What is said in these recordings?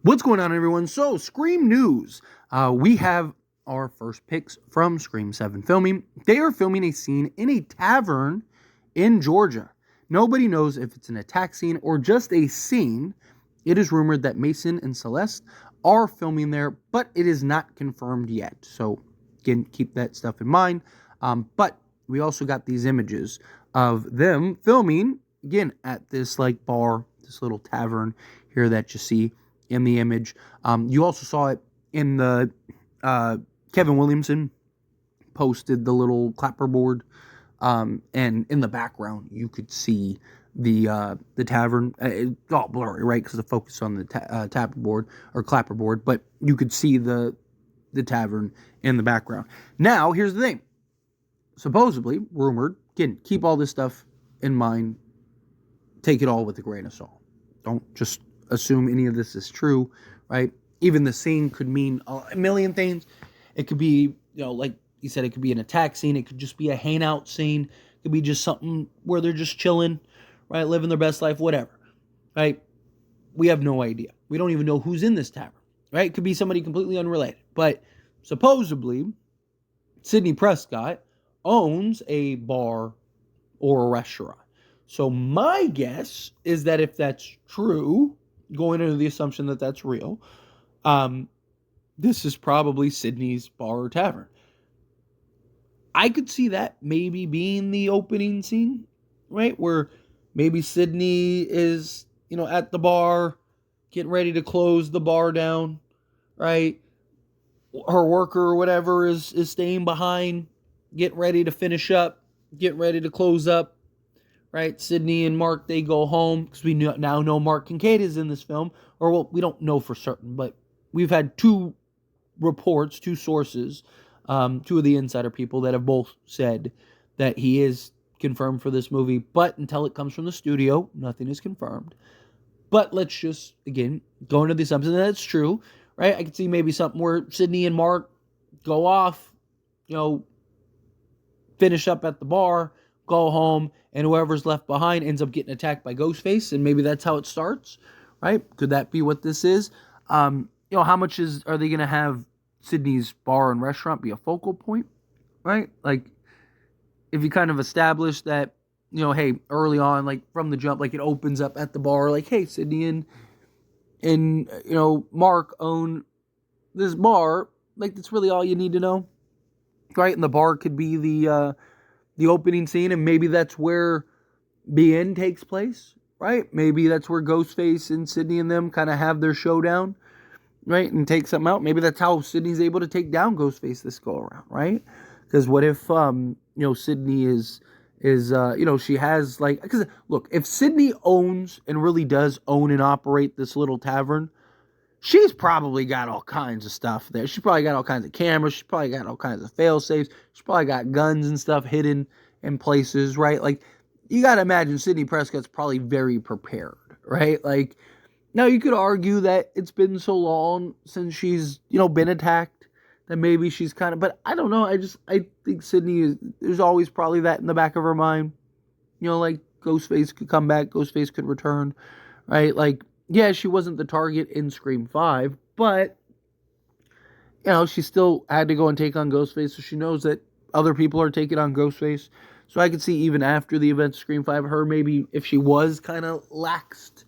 What's going on, everyone? So, Scream News. We have our first picks from Scream 7 filming. They are filming a scene in a tavern in Georgia. Nobody knows if it's an attack scene or just a scene. It is rumored that Mason and Celeste are filming there, but it is not confirmed yet. So, again, keep that stuff in mind. But we also got these images of them filming, again, at this bar, this little tavern here that you see in the image. You also saw it in the Kevin Williamson posted the little clapperboard, and in the background you could see the tavern. It's all blurry, right? Because the focus on the tapperboard or clapperboard, but you could see the tavern in the background. Now, here's the thing. Supposedly, rumored, again, keep all this stuff in mind. Take it all with a grain of salt. Don't just assume any of this is true, right? Even the scene could mean a million things. It could be, like you said, it could be an attack scene. It could just be a hangout scene. It could be just something where they're just chilling, right? Living their best life, whatever, right? We have no idea. We don't even know who's in this tavern, right? It could be somebody completely unrelated. But supposedly, Sidney Prescott owns a bar or a restaurant. So my guess is that if that's true, going into the assumption that that's real, this is probably Sidney's bar or tavern. I could see that maybe being the opening scene, right? Where maybe Sidney is, at the bar, getting ready to close the bar down, right? Her worker or whatever is staying behind, getting ready to finish up, getting ready to close up. Right, Sidney and Mark, they go home because we now know Mark Kincaid is in this film. Or, well, we don't know for certain, but we've had two reports, two sources, two of the insider people that have both said that he is confirmed for this movie. But until it comes from the studio, nothing is confirmed. But let's just, again, go into the assumption that it's true, right? I could see maybe something where Sidney and Mark go off, finish up at the bar, go home, and whoever's left behind ends up getting attacked by Ghostface, and maybe that's how it starts, right? Could that be what this is? How much are they going to have Sidney's bar and restaurant be a focal point, right? Like, if you kind of establish that, hey, early on, from the jump, it opens up at the bar, hey, Sidney and Mark own this bar, that's really all you need to know, right? And the bar could be the opening scene, and maybe that's where the end takes place, right? Maybe that's where Ghostface and Sidney and them kind of have their showdown, right? And take something out. Maybe that's how Sidney's able to take down Ghostface this go around, right? Because what if, Sidney is she has because look, if Sidney owns and really does own and operate this little tavern, she's probably got all kinds of stuff there. She's probably got all kinds of cameras. She's probably got all kinds of fail-safes. She's probably got guns and stuff hidden in places, right? You got to imagine Sidney Prescott's probably very prepared, right? Now you could argue that it's been so long since she's, been attacked that maybe she's kind of, but I don't know. I think Sidney there's always probably that in the back of her mind. Ghostface could come back. Ghostface could return, right? Yeah, she wasn't the target in Scream 5, but, she still had to go and take on Ghostface, so she knows that other people are taking on Ghostface. So I could see even after the events of Scream 5, her maybe, if she was kind of laxed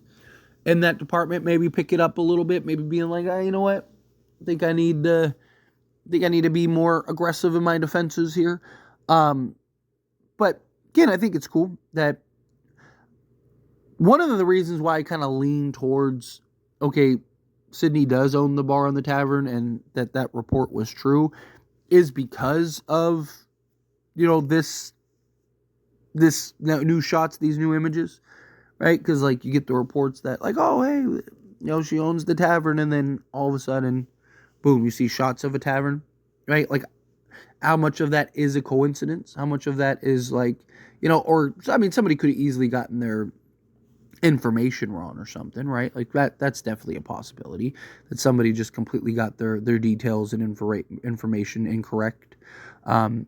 in that department, maybe pick it up a little bit, maybe being you know what, I think I need to be more aggressive in my defenses here. But, again, I think it's cool that one of the reasons why I kind of lean towards, okay, Sidney does own the bar and the tavern, and that report was true, is because of, this new shots, these new images, right? Because, you get the reports that, oh, hey, she owns the tavern, and then all of a sudden, boom, you see shots of a tavern, right? How much of that is a coincidence? How much of that is, somebody could have easily gotten their information wrong or something, right? That's definitely a possibility, that somebody just completely got their details and information incorrect, and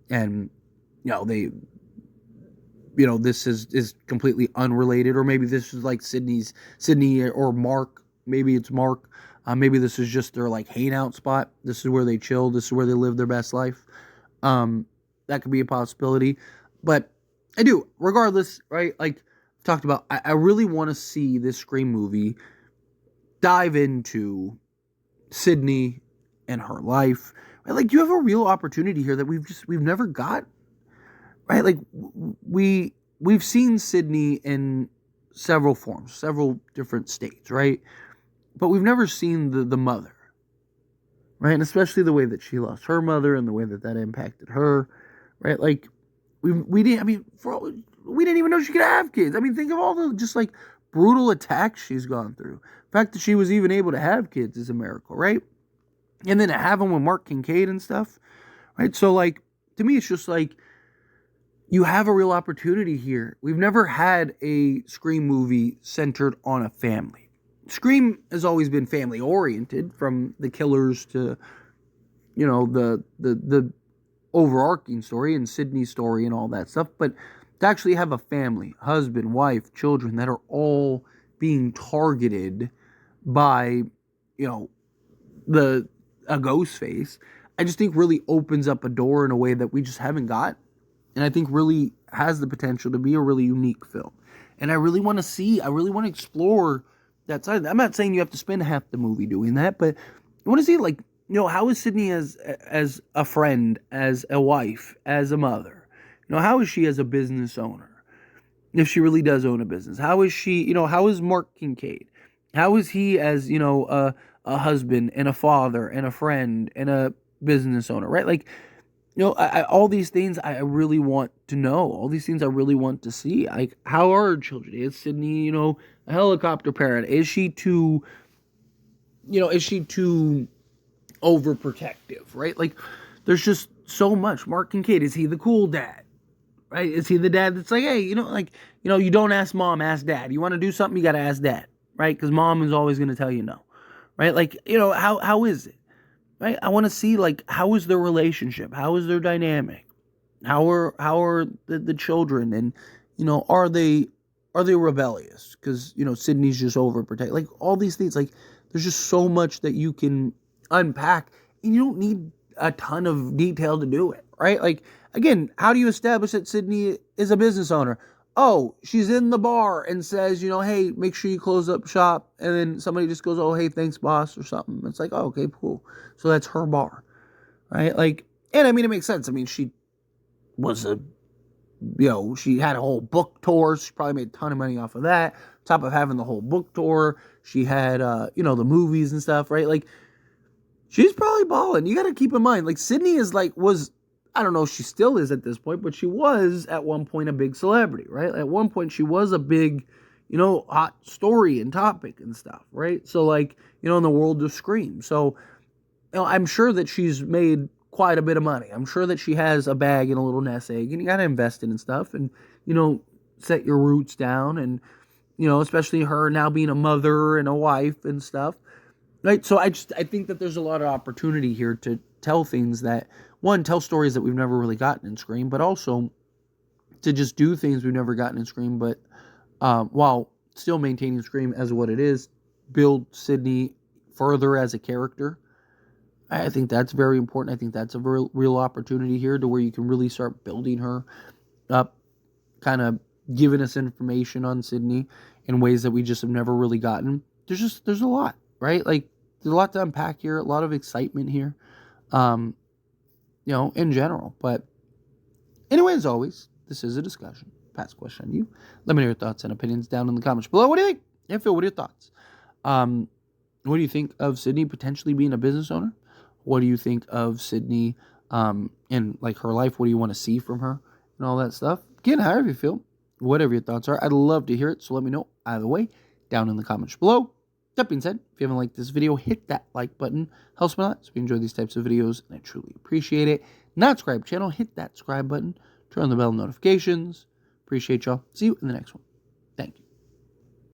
they this is completely unrelated, or maybe this is Sidney or Mark Maybe it's Mark. Maybe this is just their like hangout spot. This is where they chill. This is where they live their best life. That could be a possibility. But I do, regardless, right? Like I've talked about, I really want to see this Scream movie dive into Sidney and her life. Right? Like you have a real opportunity here that we've never got. Right? Like we've seen Sidney in several forms, several different states, right? But we've never seen the mother, right? And especially the way that she lost her mother and the way that impacted her, right? Like we didn't. I mean, we didn't even know she could have kids. I mean, think of all the just like brutal attacks she's gone through. The fact that she was even able to have kids is a miracle, right? And then to have them with Mark Kincaid and stuff, right? So like to me, it's just like you have a real opportunity here. We've never had a Scream movie centered on a family. Scream has always been family oriented, from the killers to, you know, the overarching story and Sidney's story and all that stuff. But to actually have a family, husband, wife, children that are all being targeted by, you know, a ghost face, I just think really opens up a door in a way that we just haven't got. And I think really has the potential to be a really unique film. And I really want to explore that side. I'm not saying you have to spend half the movie doing that, but I want to see, like, you know, how is Sidney as a friend, as a wife, as a mother? You know, how is she as a business owner? If she really does own a business, how is she, you know, how is Mark Kincaid? How is he as, you know, a husband and a father and a friend and a business owner, right? Like, you know, all these things I really want to know. All these things I really want to see. Like, how are her children? Is Sidney, you know, a helicopter parent? Is she too overprotective, right? Like, there's just so much. Mark Kincaid, is he the cool dad? Right? Is he the dad that's like, hey, you know, like, you know, you don't ask mom, ask dad. You want to do something, you got to ask dad, right? Because mom is always going to tell you no, right? Like, you know, how is it? Right? I want to see, like, how is their relationship? How is their dynamic? How are the children? And, you know, are they rebellious? Because, you know, Sidney's just overprotected. Like, all these things. Like, there's just so much that you can unpack, and you don't need a ton of detail to do it, right? Like, again, how do you establish that Sidney is a business owner? Oh, she's in the bar and says, you know, hey, make sure you close up shop. And then somebody just goes, oh, hey, thanks, boss, or something. It's like, oh, okay, cool. So that's her bar, right? Like, and I mean, it makes sense. I mean, she was she had a whole book tour. She probably made a ton of money off of that. On top of having the whole book tour, she had, you know, the movies and stuff, right? Like, she's probably balling. You got to keep in mind, like, Sidney is I don't know if she still is at this point, but she was at one point a big celebrity, right? At one point she was a big, you know, hot story and topic and stuff, right? So, like, you know, in the world of Scream. So, you know, I'm sure that she's made quite a bit of money. I'm sure that she has a bag and a little nest egg, and you got to invest in and stuff and, you know, set your roots down, and, you know, especially her now being a mother and a wife and stuff, right? So I think that there's a lot of opportunity here to tell things that, one, tell stories that we've never really gotten in Scream, but also to just do things we've never gotten in Scream, but while still maintaining Scream as what it is, build Sidney further as a character. I think that's very important. I think that's a real opportunity here to where you can really start building her up, kind of giving us information on Sidney in ways that we just have never really gotten. There's a lot, right? Like, there's a lot to unpack here, a lot of excitement here. You know, in general. But anyway, as always, this is a discussion. Pass question on you. Let me know your thoughts and opinions down in the comments below. What do you think? Hey, Phil, what are your thoughts? What do you think of Sidney potentially being a business owner? What do you think of Sidney and, like, her life? What do you want to see from her and all that stuff? Again, however you feel, whatever your thoughts are, I'd love to hear it. So let me know either way down in the comments below. That being said, if you haven't liked this video, hit that like button. Helps me a lot. So if you enjoy these types of videos, and I truly appreciate it. Not subscribe channel, hit that subscribe button. Turn on the bell notifications. Appreciate y'all. See you in the next one.